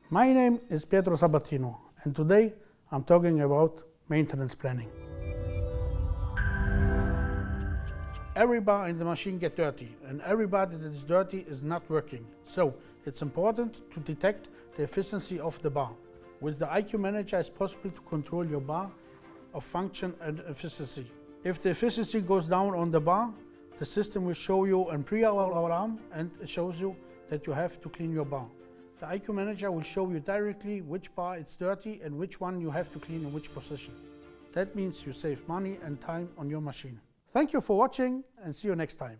My name is Pietro Sabatino, and today I'm talking about maintenance planning. Every bar in the machine gets dirty, and every bar that is dirty is not working. So it's important to detect the efficiency of the bar. With the IQ Manager, it's possible to control your bar of function and efficiency. If the efficiency goes down on the bar, the system will show you a pre-alarm, and it shows you that you have to clean your bar. The IQ Manager will show you directly which bar is dirty and which one you have to clean in which position. That means you save money and time on your machine. Thank you for watching, and see you next time.